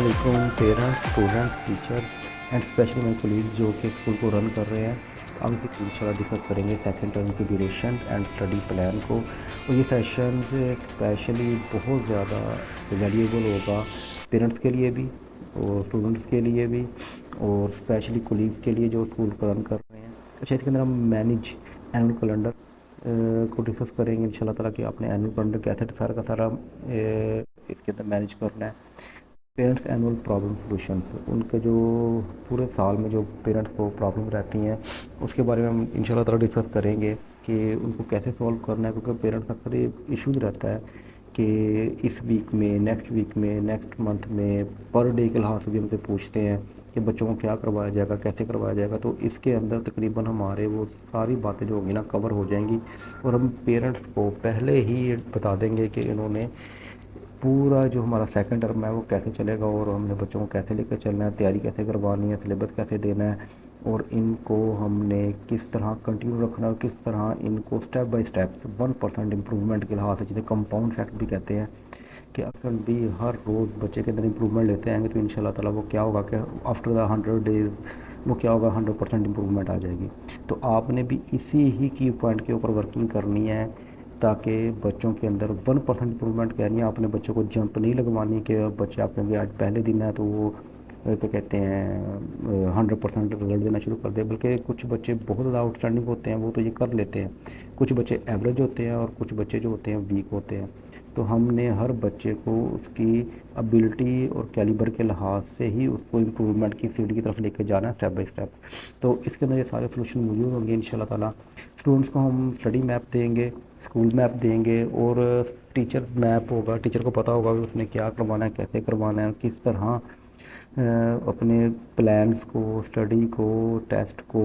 अस्सलाम parents, students, teacher and specially my colleague जो कि स्कूल को रन कर रहे हैं। तो हम इंशाल्लाह डिस्कस करेंगे सेकंड टर्म की ड्यूरेशन एंड स्टडी प्लान को। और ये सेशन स्पेशली बहुत ज़्यादा वैल्यूएबल होगा पेरेंट्स के लिए भी और स्टूडेंट्स के लिए भी और स्पेशली कोलीग्स के लिए जो स्कूल को रन कर रहे हैं। अच्छा, इसके अंदर हम मैनेज एनुअल कैलेंडर को डिस्कस करेंगे इंशाल्लाह ताला कि आपने एनुअल कैलेंडर कैसे सारा का सारा इसके अंदर मैनेज करना है। पेरेंट्स एनुअल प्रॉब्लम सॉल्यूशंस, उनके जो पूरे साल में जो पेरेंट्स को प्रॉब्लम रहती हैं उसके बारे में हम इंशाल्लाह ताला डिस्कस करेंगे कि उनको कैसे सॉल्व करना है। क्योंकि पेरेंट्स का अक्सर ये इशूज़ रहता है कि इस वीक में, नेक्स्ट वीक में, नेक्स्ट मंथ में पर डे के लिहाज से भी हमसे पूछते हैं कि बच्चों को क्या करवाया जाएगा, कैसे करवाया जाएगा। तो इसके अंदर तकरीबन हमारे वो सारी बातें जो होंगी ना कवर हो जाएंगी और हम पेरेंट्स को पहले ही बता देंगे कि इन्होंने पूरा जो हमारा सेकंड टर्म है वो कैसे चलेगा और हमने बच्चों को कैसे लेकर चलना है, तैयारी कैसे करवानी है, सिलेबस कैसे देना है और इनको हमने किस तरह कंटिन्यू रखना है, किस तरह इनको स्टेप बाय स्टेप 1% इम्प्रूवमेंट के लिहाज से, जिसे कंपाउंड फैक्ट भी कहते हैं, कि अक्सर भी हर रोज़ बच्चे के अंदर इम्प्रूवमेंट लेते आएंगे तो इंशाल्लाह ताला वो क्या होगा कि आफ्टर द 100 डेज़ वो क्या होगा, 100% इम्प्रूवमेंट आ जाएगी। तो आपने भी इसी ही की पॉइंट के ऊपर वर्किंग करनी है ताकि बच्चों के अंदर 1% इम्प्रूवमेंट कहनी है। आपने बच्चों को जंप नहीं लगवानी कि बच्चे आपने भी आज पहले दिन है तो वो क्या कहते हैं 100% रिजल्ट देना शुरू कर दे। बल्कि कुछ बच्चे बहुत ज़्यादा आउटस्टैंडिंग होते हैं, वो तो ये कर लेते हैं। कुछ बच्चे एवरेज होते हैं और कुछ बच्चे जो होते हैं वीक होते हैं। तो हमने हर बच्चे को उसकी एबिलिटी और कैलिबर के लिहाज से ही उसको इम्प्रूवमेंट की फील्ड की तरफ लेकर जाना है स्टेप बाय स्टेप। तो इसके अंदर ये सारे सोल्यूशन मौजूद होंगे इंशाल्लाह ताला। स्टूडेंट्स को हम स्टडी मैप देंगे, स्कूल मैप देंगे और टीचर मैप होगा। टीचर को पता होगा कि उसने क्या करवाना है, कैसे करवाना है, किस तरह अपने प्लान्स को, स्टडी को, टेस्ट को,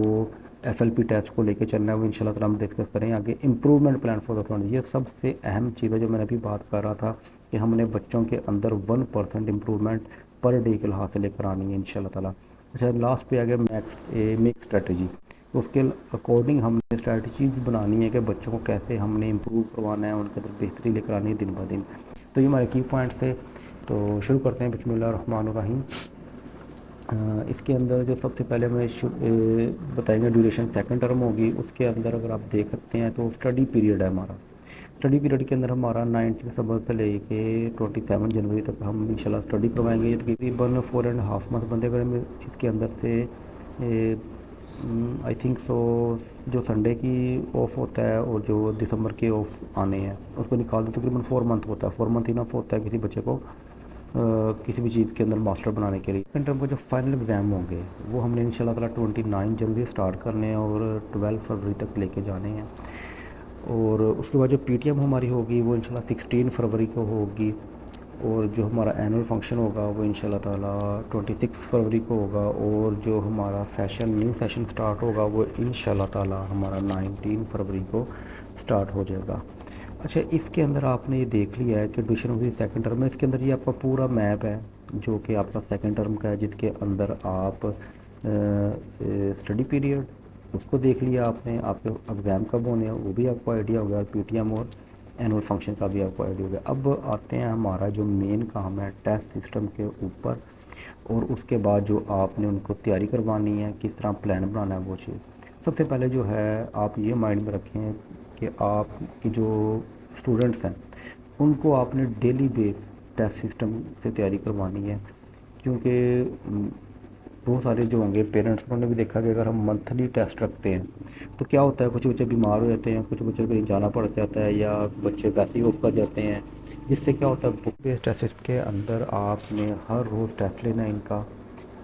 एफएलपी टेस्ट को लेके चलना है। वो इंशाल्लाह ताला हम डिस्कस करेंगे आगे। Improvement plan for the student, ये सबसे अहम चीज़ है जो मैंने अभी बात कर रहा था कि हमने बच्चों के अंदर 1% इम्प्रूवमेंट पर डे के लिहाज से लेकर आनी है इंशाल्लाह ताला। अच्छा, लास्ट पे आ गया मेक स्ट्रेटजी। उसके अकॉर्डिंग हमने स्ट्रेटजीज बनानी है कि बच्चों को कैसे हमने इम्प्रूव करवाना है, उनके अंदर बेहतरी लेकर आनी है दिन ब दिन। तो ये हमारे की पॉइंट्स है। तो शुरू करते हैं, बिस्मिल्लाह रहमान रहीम। इसके अंदर जो सबसे पहले हमें बताएंगे ड्यूरेशन सेकंड टर्म होगी। उसके अंदर अगर आप देख सकते हैं तो स्टडी पीरियड है हमारा। स्टडी पीरियड के अंदर हमारा 19 दिसंबर से लेके 27 जनवरी तक हम इंशाल्लाह स्टडी करवाएंगे। ये तकरीबन 4.5 मंथ बंदे करेंगे। इसके अंदर से आई थिंक सो जो संडे की ऑफ होता है और जो दिसंबर के ऑफ आने हैं उसको निकाल दो, तकरीबन 4 मंथ होता है। 4 मंथ इनफ होता है किसी बच्चे को किसी भी चीज़ के अंदर मास्टर बनाने के लिए। सेकंड टर्म को जो फाइनल एग्ज़ाम होंगे वो हमने इंशाल्लाह ताला 29 जनवरी स्टार्ट करने हैं और 12 फरवरी तक लेके जाने हैं। और उसके बाद जो पीटीएम हमारी होगी वो इंशाल्लाह 16 फरवरी को होगी। और जो हमारा एनुअल फंक्शन होगा वो इंशाल्लाह ताला 26 फरवरी को होगा। और जो हमारा न्यू सेशन स्टार्ट होगा वो इंशाल्लाह ताला हमारा 19 फरवरी को स्टार्ट हो जाएगा। अच्छा, इसके अंदर आपने ये देख लिया है कि duration of the second term में इसके अंदर ये आपका पूरा मैप है जो कि आपका सेकंड टर्म का है, जिसके अंदर आप स्टडी पीरियड उसको देख लिया आपने, आपके एग्ज़ाम कब होने हैं वो भी आपको आइडिया हो गया, और पीटीएम और एनुअल फंक्शन का भी आपको आइडिया हो गया। अब आते हैं हमारा जो मेन काम है टेस्ट सिस्टम के ऊपर, और उसके बाद जो आपने उनको तैयारी करवानी है, किस तरह प्लान बनाना है वो चीज़। सबसे पहले जो है आप ये माइंड में रखें कि आपकी जो स्टूडेंट्स हैं उनको आपने डेली बेस टेस्ट सिस्टम से तैयारी करवानी है। क्योंकि बहुत सारे जो होंगे पेरेंट्स, उन्होंने भी देखा कि अगर हम मंथली टेस्ट रखते हैं तो क्या होता है, कुछ बच्चे बीमार हो जाते हैं, कुछ बच्चों को कहीं जाना पड़ जाता है या बच्चे वैसे ही ऑफ कर जाते हैं। जिससे क्या होता है, बुक बेस्ड टेस्ट के अंदर आपने हर रोज़ टेस्ट लेना है इनका।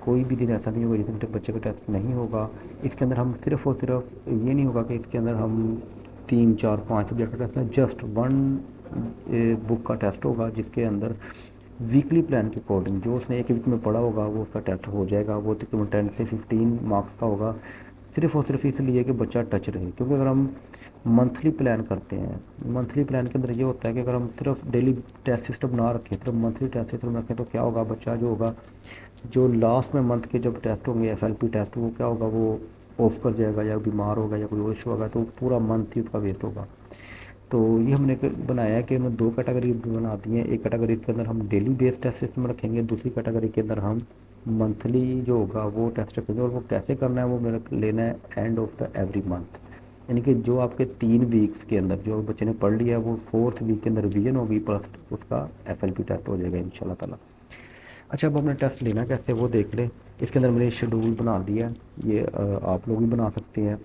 कोई भी दिन ऐसा नहीं होगा जिस दिन बच्चे का टेस्ट नहीं होगा। इसके अंदर हम सिर्फ़ और सिर्फ ये नहीं होगा कि इसके अंदर हम 3 4 5 सब्जेक्ट का टेस्ट लें, जस्ट वन बुक का टेस्ट होगा जिसके अंदर वीकली प्लान के अकॉर्डिंग जो उसने एक वीक में पढ़ा होगा वो उसका टेस्ट हो जाएगा। वो तकरीबन 10 से 15 मार्क्स का होगा, सिर्फ़ और सिर्फ इसलिए कि बच्चा टच रहे। क्योंकि अगर हम मंथली प्लान करते हैं, मंथली प्लान के अंदर ये होता है कि अगर हम सिर्फ डेली टेस्ट सिस्टम ना रखें, सिर्फ मंथली टेस्ट सिस्टम रखें तो क्या होगा, बच्चा जो होगा जो लास्ट में मंथ के जब टेस्ट होंगे एफएलपी टेस्ट, वो क्या होगा, वो ऑफ कर जाएगा या बीमार होगा या कोई और इशू होगा तो पूरा मंथ ही उसका वेस्ट होगा। तो ये हमने बनाया है कि हमने दो कैटेगरी बना दी हैं। एक कैटेगरी के अंदर हम डेली बेस्ड टेस्ट सिस्टम रखेंगे, दूसरी कैटेगरी के अंदर हम मंथली जो होगा वो टेस्ट रखेंगे। और वो कैसे करना है वो मेरा लेना है end of the every month, यानी कि जो आपके 3 वीक्स के अंदर जो बच्चे ने पढ़ लिया वो 4th वीक के अंदर रिवीजन होगी, प्लस उसका FLP टेस्ट हो जाएगा इंशाल्लाह ताला। अच्छा, अब हमने टेस्ट लेना कैसे वो देख लें। इसके अंदर मैंने शेड्यूल बना दिया है, ये आप लोग भी बना सकते हैं।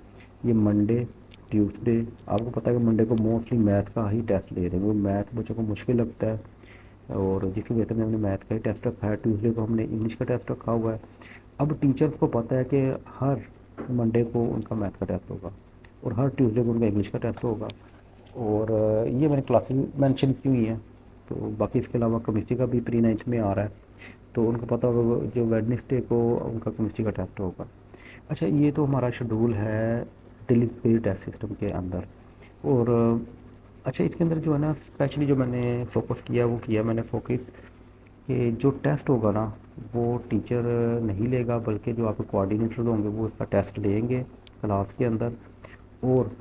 ये मंडे, ट्यूसडे, आपको पता है कि मंडे को मोस्टली मैथ का ही टेस्ट ले रहे हैं, वो मैथ बच्चों को मुश्किल लगता है और जिसकी वजह से हमने मैथ का ही टेस्ट रखा है। ट्यूसडे को हमने इंग्लिश का टेस्ट रखा हुआ है। अब टीचर्स को पता है कि हर मंडे को उनका मैथ का टेस्ट होगा और हर ट्यूसडे को उनका इंग्लिश का टेस्ट होगा। और ये मैंने क्लासेस मेंशन की हुई हैं। तो बाकी इसके अलावा केमिस्ट्री का भी प्री 9th में आ रहा है, तो उनको पता होगा जो वेडनेसडे को उनका केमिस्ट्री का टेस्ट होगा। अच्छा, ये तो हमारा शेड्यूल है डेली टेस्ट सिस्टम के अंदर। और अच्छा, इसके अंदर जो है ना स्पेशली जो मैंने फोकस किया वो किया मैंने फोकस कि जो टेस्ट होगा ना वो टीचर नहीं लेगा, बल्कि जो आपके कोऑर्डिनेटर होंगे वो उसका टेस्ट लेंगे क्लास के अंदर। और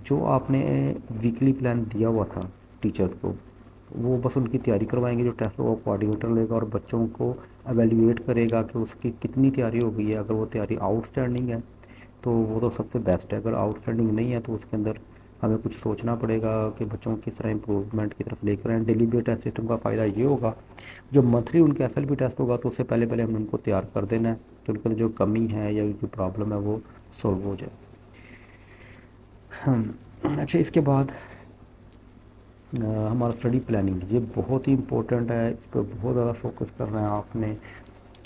जो आपने वीकली प्लान दिया हुआ था टीचर्स को, वो बस उनकी तैयारी करवाएंगे। जो टेस्ट होगा कोऑर्डिनेटर लेगा और बच्चों को एवेल्यूएट करेगा कि उसकी कितनी तैयारी हो गई है। अगर वो तैयारी आउटस्टैंडिंग है तो वो तो सबसे बेस्ट है, अगर आउटस्टैंडिंग नहीं है तो उसके अंदर हमें कुछ सोचना पड़ेगा कि बच्चों को किस तरह इम्प्रूवमेंट की तरफ लेकर आए। डेली बेस्ड टेस्ट सिस्टम का फ़ायदा ये होगा, जो मंथली उनका FLP टेस्ट होगा तो उससे पहले पहले हमें उनको तैयार कर देना है कि उनके अंदर जो कमी है या जो प्रॉब्लम है वो सॉल्व हो जाए। अच्छा, इसके बाद हमारा स्टडी प्लानिंग, ये बहुत ही इम्पोर्टेंट है, इस पर बहुत ज़्यादा फोकस करना है आपने,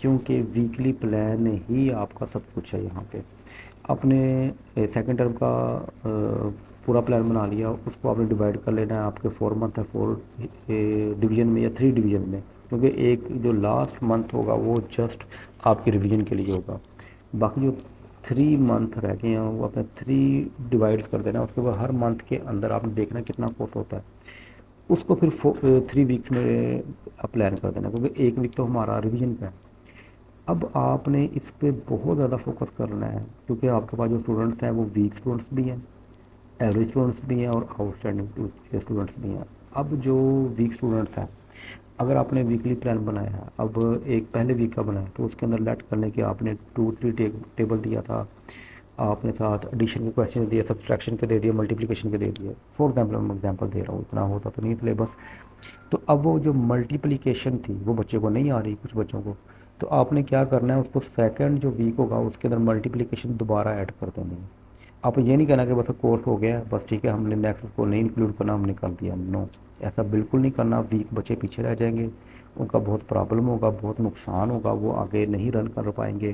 क्योंकि वीकली प्लान ही आपका सब कुछ है। यहाँ पे आपने सेकंड टर्म का पूरा प्लान बना लिया, उसको आपने डिवाइड कर लेना है। आपके 4 मंथ है, 4 डिवीज़न में या 3 डिवीज़न में, क्योंकि एक जो लास्ट मंथ होगा वो जस्ट आपके रिवीजन के लिए होगा। बाकी जो 3 मंथ रह गए हैं वो आपने 3 डिवाइड्स कर देना। उसके बाद हर मंथ के अंदर आपने देखना कितना कोर्स होता है, उसको फिर 3 वीक्स में आप प्लान कर देना, क्योंकि एक वीक तो हमारा रिवीजन का है। अब आपने इस पे बहुत ज़्यादा फोकस करना है, क्योंकि आपके पास जो स्टूडेंट्स हैं वो वीक स्टूडेंट्स भी हैं, एवरेज स्टूडेंट्स भी हैं और आउटस्टैंडिंग स्टूडेंट्स भी हैं। अब जो वीक स्टूडेंट्स हैं, अगर आपने वीकली प्लान बनाया है, अब एक पहले वीक का बनाया तो उसके अंदर लेट करने के आपने 2-3 टेबल दिया था, आपने साथ एडिशन के क्वेश्चन दिए, सब्सट्रैक्शन के दे दिए, मल्टीप्लिकेशन के दे दिए। फॉर एग्जाम्पल मैं एग्जाम्पल दे रहा हूँ, इतना होता तो नहीं सिलेबस। तो अब वो जो मल्टीप्लिकेशन थी वो बच्चे को नहीं आ रही, कुछ बच्चों को, तो आपने क्या करना है, उसको सेकंड जो वीक होगा उसके अंदर मल्टीप्लिकेशन दोबारा ऐड कर देनी है। आप ये नहीं कहना कि बस कोर्स हो गया बस ठीक है, हमने नेक्स्ट उसको नहीं इंक्लूड करना, हमने कर दिया। नो, ऐसा बिल्कुल नहीं करना। वीक बच्चे पीछे रह जाएंगे, उनका बहुत प्रॉब्लम होगा, बहुत नुकसान होगा, वो आगे नहीं रन कर पाएंगे।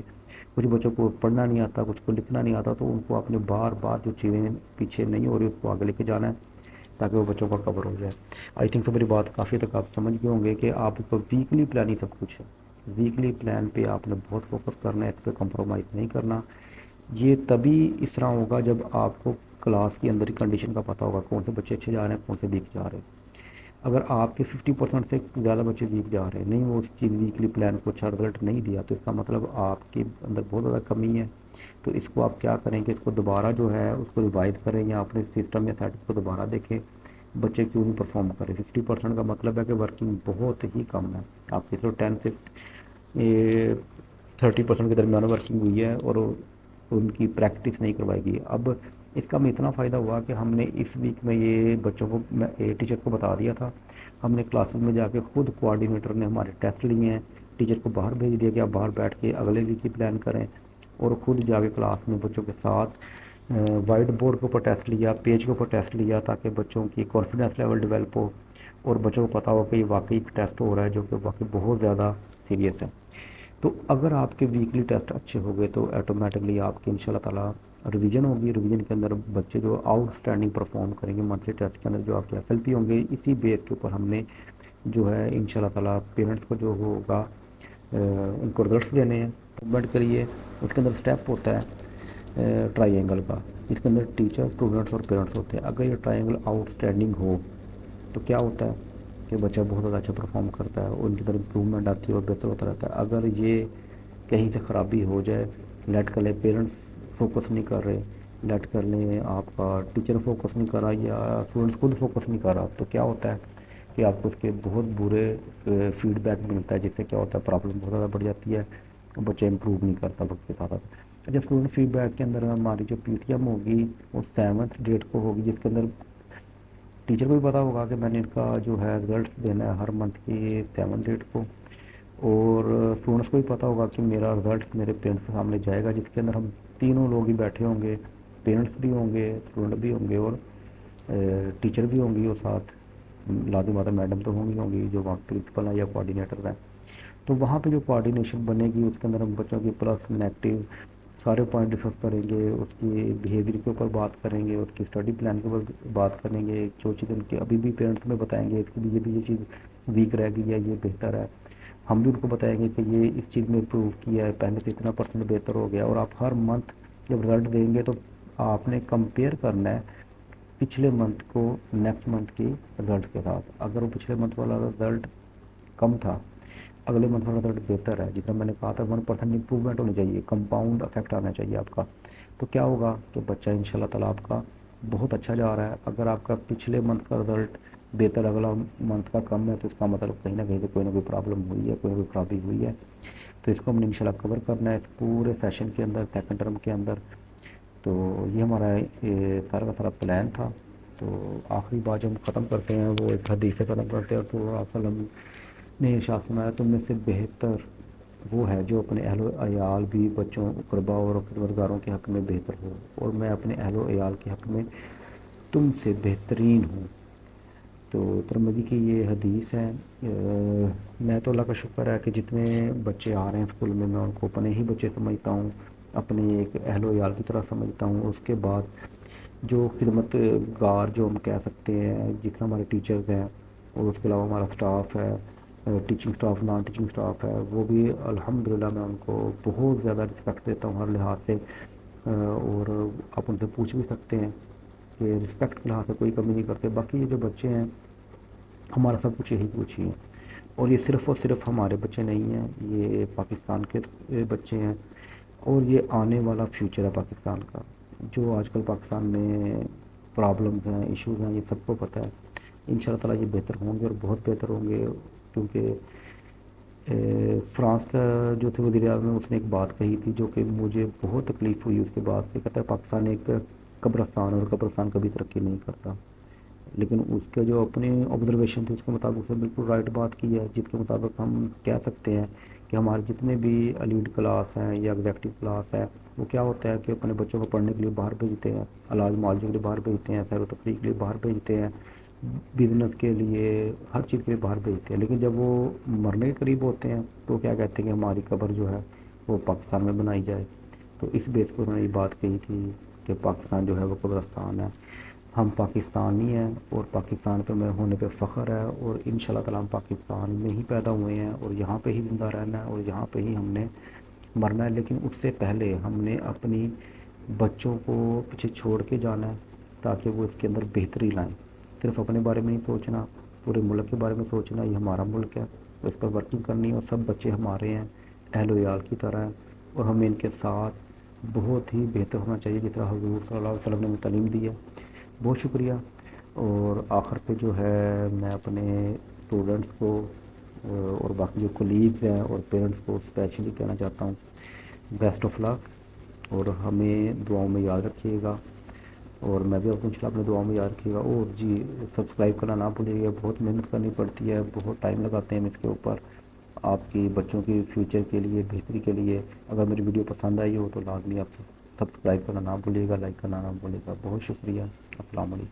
कुछ बच्चों को पढ़ना नहीं आता, कुछ को लिखना नहीं आता, तो उनको आपने बार बार जो चीज़ें पीछे नहीं हो रही उसको आगे लेके जाना है ताकि वो बच्चों का कवर हो जाए। आई थिंक तो मेरी बात काफ़ी तक आप समझ गए होंगे कि आपको वीकली प्लान ही सब कुछ है। वीकली प्लान पे आपने बहुत फोकस करना है, इस पर कंप्रोमाइज़ नहीं करना। ये तभी इस तरह होगा जब आपको क्लास के अंदर ही कंडीशन का पता होगा, कौन से बच्चे अच्छे जा रहे हैं, कौन से वीक जा रहे हैं। अगर आपके 50% से ज़्यादा बच्चे वीक जा रहे हैं, नहीं वो उस चीज़ वीकली प्लान को अच्छा रिजल्ट नहीं दिया, तो इसका मतलब आपके अंदर बहुत ज़्यादा कमी है। तो इसको आप क्या करेंगे, इसको दोबारा जो है उसको रिवाइज़ करें या अपने सिस्टम या सेटअप को दोबारा देखें, बच्चे क्यों नहीं परफॉर्म करें। 50% का मतलब है कि वर्किंग बहुत ही कम है आपकी, तो 10 से 30% के दरमियान वर्किंग हुई है और उनकी प्रैक्टिस नहीं करवाएगी। अब इसका में इतना फ़ायदा हुआ कि हमने इस वीक में ये बच्चों को टीचर को बता दिया था, हमने क्लासेस में जाके खुद कोऑर्डिनेटर ने हमारे टेस्ट लिए हैं, टीचर को बाहर भेज दिया कि आप बाहर बैठ के अगले वीक की प्लान करें, और ख़ुद जाके क्लास में बच्चों के साथ वाइट बोर्ड के ऊपर टेस्ट लिया, पेज के ऊपर टेस्ट लिया, ताकि बच्चों की कॉन्फिडेंस लेवल डेवलप हो और बच्चों को पता हो कि ये वाकई एक टेस्ट हो रहा है जो कि वाकई बहुत ज़्यादा सीरियस है। तो अगर आपके वीकली टेस्ट अच्छे हो गए तो ऑटोमेटिकली आपकी इंशाल्लाह ताला रिवीजन होगी। रिवीजन के अंदर बच्चे जो आउटस्टैंडिंग परफॉर्म करेंगे, मंथली टेस्ट के अंदर जो आपके FLP होंगे, इसी बेस के ऊपर हमने जो है इंशाल्लाह ताला पेरेंट्स को जो होगा उनको रिजल्ट्स देने हैं। कमेंट करिए, उसके अंदर स्टेप होता है ट्राइंगल का, इसके अंदर टीचर, स्टूडेंट्स और पेरेंट्स होते हैं। अगर ये ट्राइंगल आउटस्टैंडिंग हो तो क्या होता है कि बच्चा बहुत ज़्यादा अच्छा परफॉर्म करता है, उनकी तरफ इम्प्रूवमेंट आती है और बेहतर होता रहता है। अगर ये कहीं से ख़राबी हो जाए, लेट कर ले, पेरेंट्स फोकस नहीं कर रहे लेट कर लें, आपका टीचर फोकस नहीं कर रहा या स्टूडेंट्स खुद फोकस नहीं कर रहा, तो क्या होता है कि आपको उसके बहुत बुरे फीडबैक मिलता है, जिससे क्या होता है प्रॉब्लम बहुत ज़्यादा बढ़ जाती है, बच्चा इंप्रूव नहीं करता वक्त के साथ साथ। अच्छा, स्टूडेंट फीडबैक के अंदर हमारी जो पीटीएम होगी वो 7th डेट को होगी, जिसके अंदर टीचर को भी पता होगा कि मैंने इनका जो है रिजल्ट देना है हर मंथ की 7 डेट को, और स्टूडेंट्स को भी पता होगा कि मेरा रिजल्ट मेरे पेरेंट्स के सामने जाएगा, जिसके अंदर हम तीनों लोग ही बैठे होंगे, पेरेंट्स भी होंगे, स्टूडेंट भी होंगे और टीचर भी होंगी, और साथ लाजमी बात है मैडम तो होंगी जो वहाँ प्रिंसिपल है या कोऑर्डिनेटर है। तो वहाँ पे जो कोऑर्डिनेशन बनेगी उसके अंदर हम बच्चों की प्लस नेगेटिव सारे पॉइंट डिस्कस करेंगे, उसकी बिहेवियर के ऊपर बात करेंगे, उसकी स्टडी प्लान के ऊपर बात करेंगे, जो चीज़ उनके अभी भी पेरेंट्स में बताएंगे इसकी ये चीज़ वीक रह गई है, ये बेहतर है। हम भी उनको बताएंगे कि ये इस चीज़ में इम्प्रूव किया है, पहले से इतना परसेंट बेहतर हो गया। और आप हर मंथ जब रिजल्ट देंगे तो आपने कंपेयर करना है पिछले मंथ को नेक्स्ट मंथ की रिजल्ट के साथ। अगर वो पिछले मंथ वाला रिजल्ट कम था, अगले मंथ वाला रिजल्ट बेहतर है, जितना मैंने कहा था 1% इंप्रूवमेंट होनी चाहिए, कंपाउंड इफेक्ट आना चाहिए आपका, तो क्या होगा कि बच्चा इंशाल्लाह ताला आपका बहुत अच्छा जा रहा है। अगर आपका पिछले मंथ का रिजल्ट बेहतर, अगला मंथ का कम है, तो इसका मतलब कहीं से कोई ना कोई प्रॉब्लम हुई है, कोई ना कोई खराबी हुई है। तो इसको हमने इंशाल्लाह कवर करना है इस पूरे सेशन के अंदर, सेकंड टर्म के अंदर। तो ये हमारा ये सारा का सारा प्लान था। तो आखिरी बात जब हम ख़त्म करते हैं वो एक हदीस से ख़त्म करते हैं, तो वसल्लम ने इरशाद फरमाया, तुम में से बेहतर वो है जो अपने अहलो अयाल भी बच्चों क़ुरबा और खिदमतगारों के हक़ में बेहतर हो, और मैं अपने अहलो अयाल के हक़ में तुमसे बेहतरीन हूँ। तो तिरमिज़ी की ये हदीस है। मैं तो अल्लाह का शुक्र है कि जितने बच्चे आ रहे हैं स्कूल में मैं उनको अपने ही बच्चे समझता हूँ, अपने एक अहलो याल की तरह समझता हूँ। उसके बाद जो खिदमतगार जो हम कह सकते हैं, जितना हमारे टीचर्स हैं और उसके अलावा हमारा स्टाफ है, teaching staff, non teaching staff है, वो भी अल्हम्दुलिल्लाह मैं उनको बहुत ज़्यादा रिस्पेक्ट देता हूँ हर लिहाज से। और आप उनसे पूछ भी सकते हैं कि रिस्पेक्ट के लिहाज से कोई कमी नहीं करते। बाकी ये जो बच्चे हैं हमारा सब कुछ यही कुछ ही है, और ये सिर्फ़ और सिर्फ हमारे बच्चे नहीं हैं, ये पाकिस्तान के बच्चे हैं, और ये आने वाला फ्यूचर है पाकिस्तान का। जो आजकल पाकिस्तान में प्रॉब्लम्स हैं, इश्यूज़ हैं, ये सबको पता है। इंशाल्लाह ताला ये बेहतर होंगे और बहुत बेहतर होंगे, क्योंकि फ्रांस का जो थे वज़ीर आज़म, उसने एक बात कही थी जो कि मुझे बहुत तकलीफ़ हुई उसके बाद से। कहता है पाकिस्तान एक कब्रस्तान, और कब्रस्तान कभी तरक्की नहीं करता। लेकिन उसके जो अपनी ऑब्जर्वेशन थी उसके मुताबिक उसने बिल्कुल राइट बात की है, जिसके मुताबिक हम कह सकते हैं कि हमारे जितने भी लीड क्लास हैं या एग्जेक्टिव क्लास है, वो क्या होता है कि अपने बच्चों को पढ़ने के लिए बाहर भेजते हैं, इलाज मुआवजे के लिए बाहर भेजते हैं, सैर व तफरीह के लिए बाहर भेजते हैं, बिज़नेस के लिए, हर चीज़ के लिए बाहर भेजते हैं। लेकिन जब वो मरने के करीब होते हैं तो क्या कहते हैं कि हमारी कब्र जो है वो पाकिस्तान में बनाई जाए। तो इस बेस पर उन्होंने ये बात कही थी कि पाकिस्तान जो है वो कब्रस्तान है। हम पाकिस्तानी हैं और पाकिस्तान पे में होने पे फ़ख्र है, और इंशाल्लाह ताला हम पाकिस्तान में ही पैदा हुए हैं और यहाँ पे ही ज़िंदा रहना है और यहाँ पे ही हमने मरना है। लेकिन उससे पहले हमने अपनी बच्चों को पीछे छोड़ के जाना है, ताकि वो इसके अंदर बेहतरी लाएँ। सिर्फ अपने बारे में नहीं सोचना, पूरे मुल्क के बारे में सोचना, ये हमारा मुल्क है, तो इस पर वर्किंग करनी है, और सब बच्चे हमारे हैं, अहल याल की तरह हैं, और हमें इनके साथ बहुत ही बेहतर होना चाहिए, जिस तरह हुज़ूर सल्लल्लाहु अलैहि वसल्लम ने हमें तालीम दी है। बहुत शुक्रिया। और आखिर पे जो है मैं अपने स्टूडेंट्स को और बाकी जो कोलीग्स हैं और पेरेंट्स को स्पेशली कहना चाहता हूँ, बेस्ट ऑफ लक, और हमें दुआओं में याद रखिएगा, और मैं भी आपको इंशाल्लाह अपने दुआओं में याद रखिएगा। और जी, सब्सक्राइब करना ना भूलिएगा, बहुत मेहनत करनी पड़ती है, बहुत टाइम लगाते हैं हम इसके ऊपर, आपकी बच्चों की फ्यूचर के लिए, बेहतरी के लिए। अगर मेरी वीडियो पसंद आई हो तो लाजमी आप सब्सक्राइब करना ना भूलिएगा, लाइक करना ना भूलिएगा। बहुत शुक्रिया। अस्सलाम वालेकुम।